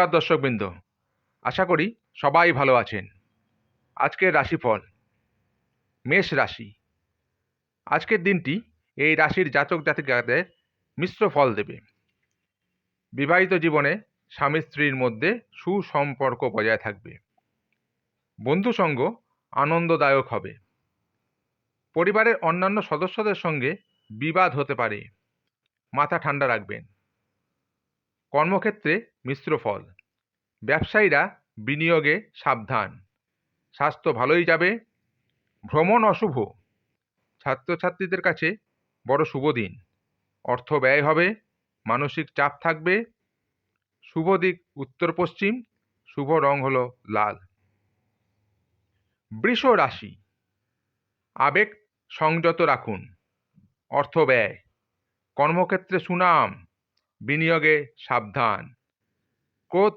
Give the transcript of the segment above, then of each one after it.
সুপ্রভাত দর্শকবৃন্দ, আশা করি সবাই ভালো আছেন। আজকের রাশিফল মেষ রাশি। আজকের দিনটি এই রাশির জাতক জাতিকাদের মিশ্র ফল দেবে। বিবাহিত জীবনে স্বামী স্ত্রীর মধ্যে সুসম্পর্ক বজায় থাকবে। বন্ধু সঙ্গ আনন্দদায়ক হবে। পরিবারের অন্যান্য সদস্যদের সঙ্গে বিবাদ হতে পারে, মাথা ঠান্ডা রাখবেন। কর্মক্ষেত্রে মিশ্র ফল। ব্যবসায়ীরা বিনিয়োগে সাবধান। স্বাস্থ্য ভালোই যাবে। ভ্রমণ অশুভ। ছাত্রছাত্রীদের কাছে বড় শুভ দিন। অর্থ ব্যয় হবে, মানসিক চাপ থাকবে। শুভ দিক উত্তর পশ্চিম, শুভ রং হলো লাল। বৃষ রাশি। আবেগ সংযত রাখুন। অর্থ ব্যয়। কর্মক্ষেত্রে সুনাম, বিনিয়োগে সাবধান। ক্রোধ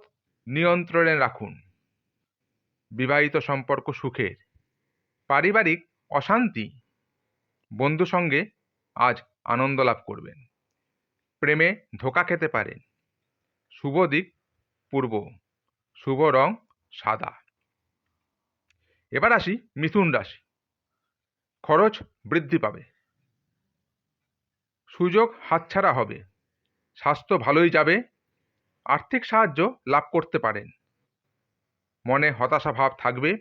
নিয়ন্ত্রণে রাখুন। বিবাহিত সম্পর্ক সুখের। পারিবারিক অশান্তি। বন্ধু সঙ্গে আজ আনন্দ লাভ করবেন। প্রেমে ধোঁকা খেতে পারেন। শুভ দিক পূর্ব, শুভ রং সাদা। এবার আসি মিথুন রাশি। খরচ বৃদ্ধি পাবে। সুযোগ হাতছাড়া হবে। স্বাস্থ্য ভালোই যাবে। আর্থিক সাহায্য লাভ করতে পারেন। মনে হতাশা ভাব থাকবে।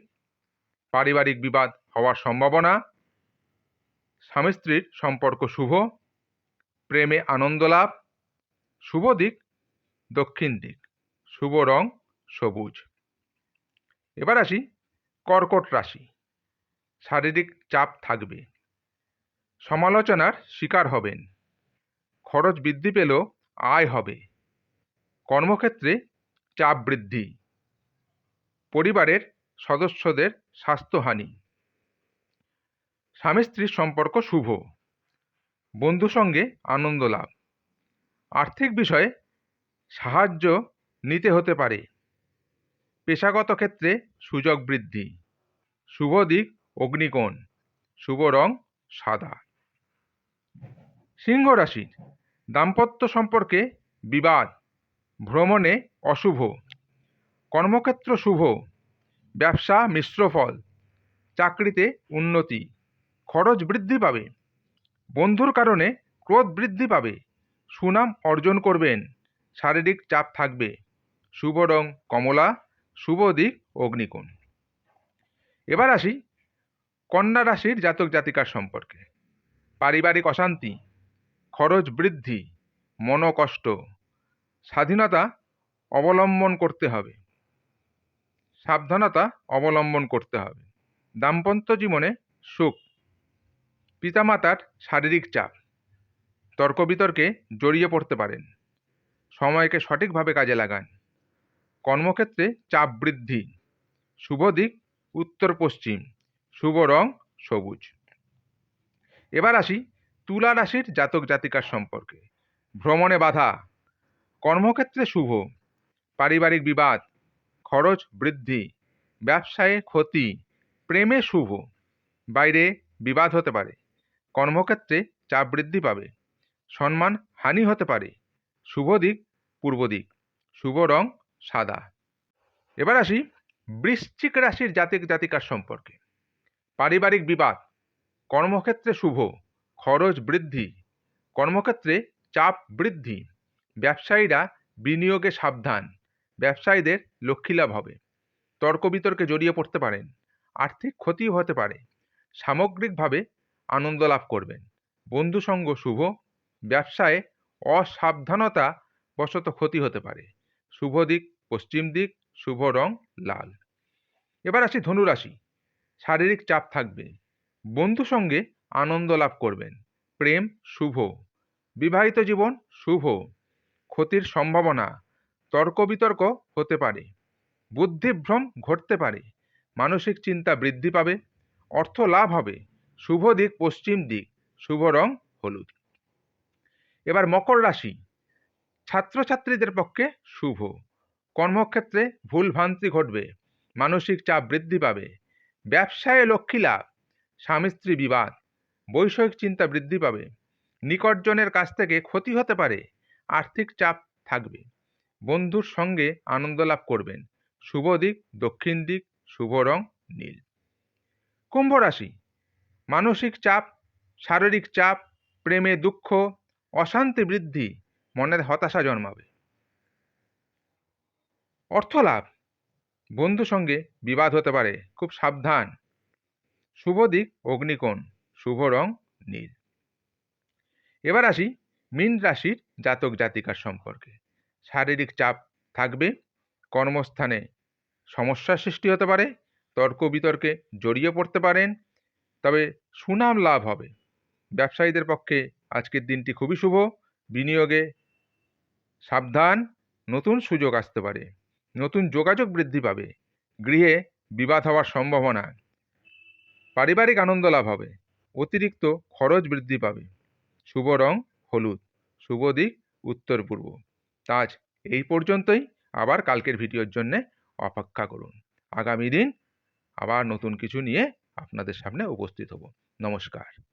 পারিবারিক বিবাদ হওয়ার সম্ভাবনা। স্বামী স্ত্রীর সম্পর্ক শুভ। প্রেমে আনন্দ লাভ। শুভ দিক দক্ষিণ দিক, শুভ রং সবুজ। এবার আসি কর্কট রাশি। শারীরিক চাপ থাকবে। সমালোচনার শিকার হবেন। খরচ বৃদ্ধি পেলেও আয় হবে। কর্মক্ষেত্রে চাপ বৃদ্ধি। পরিবারের সদস্যদের স্বাস্থ্যহানি। স্বামী স্ত্রীর সম্পর্ক শুভ। বন্ধু সঙ্গে আনন্দ লাভ। আর্থিক বিষয়ে সাহায্য নিতে হতে পারে। পেশাগত ক্ষেত্রে সুযোগ বৃদ্ধি। শুভ দিক অগ্নিকোণ, শুভ রং সাদা। সিংহ রাশি। দাম্পত্য সম্পর্কে বিবাদ। ভ্রমণে অশুভ। কর্মক্ষেত্র শুভ। ব্যবসা মিশ্র ফল। চাকরিতে উন্নতি। খরচ বৃদ্ধি পাবে। বন্ধুর কারণে ক্রোধ বৃদ্ধি পাবে। সুনাম অর্জন করবেন। শারীরিক চাপ থাকবে। শুভ রং কমলা, শুভ দিক অগ্নিকোণ। এবার আসি কন্যা রাশির জাতক জাতিকার সম্পর্কে। পারিবারিক অশান্তি। খরচ বৃদ্ধি। মনোকষ্ট। স্বাধীনতা অবলম্বন করতে হবে। সাবধানতা অবলম্বন করতে হবে। দাম্পত্য জীবনে সুখ। পিতামাতার শারীরিক চাপ। তর্ক বিতর্কে জড়িয়ে পড়তে পারেন। সময়কে সঠিকভাবে কাজে লাগান। কর্মক্ষেত্রে চাপ বৃদ্ধি। শুভ দিক উত্তর পশ্চিম, শুভ রং সবুজ। এবার আসি তুলা রাশির জাতক জাতিকার সম্পর্কে। ভ্রমণে বাধা। কর্মক্ষেত্রে শুভ। পারিবারিক বিবাদ। খরচ বৃদ্ধি। ব্যবসায়ে ক্ষতি। প্রেমে শুভ। বাইরে বিবাদ হতে পারে। কর্মক্ষেত্রে চাপ বৃদ্ধি পাবে। সম্মান হানি হতে পারে। শুভ দিক পূর্ব দিক, শুভ রং সাদা। এবার আসি বৃশ্চিক রাশির জাতক জাতিকার সম্পর্কে। পারিবারিক বিবাদ। কর্মক্ষেত্রে শুভ। খরচ বৃদ্ধি। কর্মক্ষেত্রে চাপ বৃদ্ধি। ব্যবসায়ীরা বিনিয়োগে সাবধান। ব্যবসায়ীদের লক্ষ্মীলাভ হবে। তর্ক বিতর্কে জড়িয়ে পড়তে পারেন। আর্থিক ক্ষতিও হতে পারে। সামগ্রিকভাবে আনন্দ লাভ করবেন। বন্ধু সঙ্গ শুভ। ব্যবসায় অসাবধানতা বশত ক্ষতি হতে পারে। শুভ দিক পশ্চিম দিক, শুভ রং লাল। এবার আসি ধনুরাশি। শারীরিক চাপ থাকবে। বন্ধু সঙ্গে আনন্দ লাভ করবেন। প্রেম শুভ। বিবাহিত জীবন শুভ। ক্ষতির সম্ভাবনা। তর্ক বিতর্ক হতে পারে। বুদ্ধিভ্রম ঘটতে পারে। মানসিক চিন্তা বৃদ্ধি পাবে। অর্থ লাভ হবে। শুভ দিক পশ্চিম দিক, শুভ রং হলুদ। এবার মকর রাশি। ছাত্রছাত্রীদের পক্ষে শুভ। কর্মক্ষেত্রে ভুলভ্রান্তি ঘটবে। মানসিক চাপ বৃদ্ধি পাবে। ব্যবসায়ে লক্ষ্মী লাভ। স্বামী স্ত্রী বিবাদ। বৈষয়িক চিন্তা বৃদ্ধি পাবে। নিকটজনের কাছ থেকে ক্ষতি হতে পারে। আর্থিক চাপ থাকবে। বন্ধুর সঙ্গে আনন্দ লাভ করবেন। শুভ দিক দক্ষিণ দিক, শুভ রং নীল। কুম্ভ রাশি, মানসিক চাপ, শারীরিক চাপ, প্রেমে দুঃখ, অশান্তি বৃদ্ধি, মনের হতাশা জন্মাবে। অর্থ লাভ, বন্ধু সঙ্গে বিবাদ হতে পারে, খুব সাবধান। শুভ দিক অগ্নিকোণ, শুভ রং নীল। এবার আসি মীন রাশির জাতক জাতিকার সম্পর্কে। শারীরিক চাপ থাকবে, কর্মস্থানে সমস্যার সৃষ্টি হতে পারে, তর্ক বিতর্কে জড়িয়ে পড়তে পারেন, তবে সুনাম লাভ হবে। ব্যবসায়ীদের পক্ষে আজকের দিনটি খুবই শুভ। বিনিয়োগে সাবধান, নতুন সুযোগ আসতে পারে, নতুন যোগাযোগ বৃদ্ধি পাবে, গৃহে বিবাদ হওয়ার সম্ভাবনা, পারিবারিক আনন্দ লাভ হবে, অতিরিক্ত খরচ বৃদ্ধি পাবে। শুভ রং হলুদ, শুভ দিক উত্তর পূর্ব। আজ এই পর্যন্তই, আবার কালকের ভিডিওর জন্য অপেক্ষা করুন। আগামী দিন আবার নতুন কিছু নিয়ে আপনাদের সামনে উপস্থিত হব। নমস্কার।